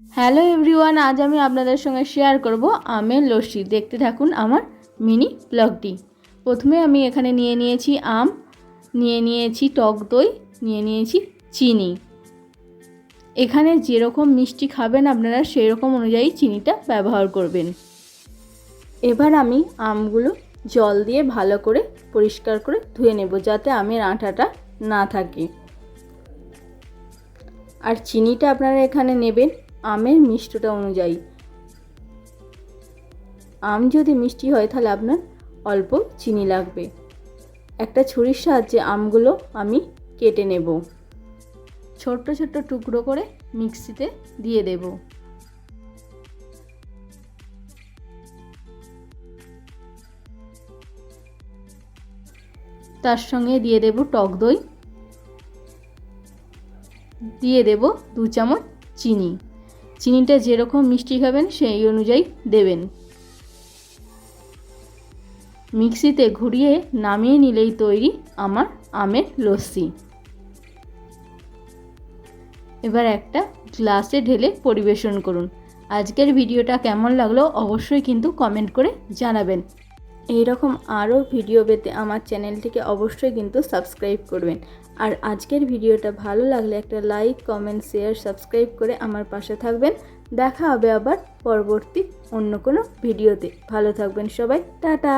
Hello everyone, আজ আমি আপনাদের সঙ্গে শেয়ার করব আমের লস্যি। দেখতে থাকুন আমার মিনি ব্লগটি। প্রথমে আমি এখানে নিয়ে নিয়েছি আম, নিয়ে নিয়েছি টক দই, নিয়ে নিয়েছি চিনি। এখানে যেরকম মিষ্টি খাবেন আপনারা সেই রকম অনুযায়ী চিনিটা ব্যবহার করবেন। এবার আমি আমগুলো জল দিয়ে ভালো করে পরিষ্কার করে ধুয়ে নেব, যাতে আমের আঠাটা না থাকে। আর চিনিটা আপনারা এখানে নেবেন আমের মিষ্টতা অনুযায়ী। আম যদি মিষ্টি হয় তাহলে আপনার অল্প চিনি লাগবে। একটা ছুরির সাহায্যে আমগুলো আমি কেটে নেব, ছোট্ট ছোট্ট টুকরো করে মিক্সিতে দিয়ে দেব। তার সঙ্গে দিয়ে দেব টক দই, দিয়ে দেব 2 চামচ চিনি। চিনিটা যেরকম মিষ্টি খাবেন সেই অনুযায়ী দেবেন। মিক্সিতে ঘুরিয়ে নামিয়ে নিলেই তৈরি আমার আমের লস্যি। এবার একটা গ্লাসে ঢেলে পরিবেশন করুন। আজকের ভিডিওটা কেমন লাগলো অবশ্যই কিন্তু কমেন্ট করে জানাবেন। এইরকম আরও ভিডিও পেতে আমার চ্যানেলটিকে অবশ্যই কিন্তু সাবস্ক্রাইব করবেন। আর আজকের ভিডিওটা ভালো লাগলে একটা লাইক, কমেন্ট, শেয়ার, সাবস্ক্রাইব করে আমার পাশে থাকবেন। দেখা হবে আবার পরবর্তী অন্য কোনো ভিডিওতে। ভালো থাকবেন সবাই, টাটা।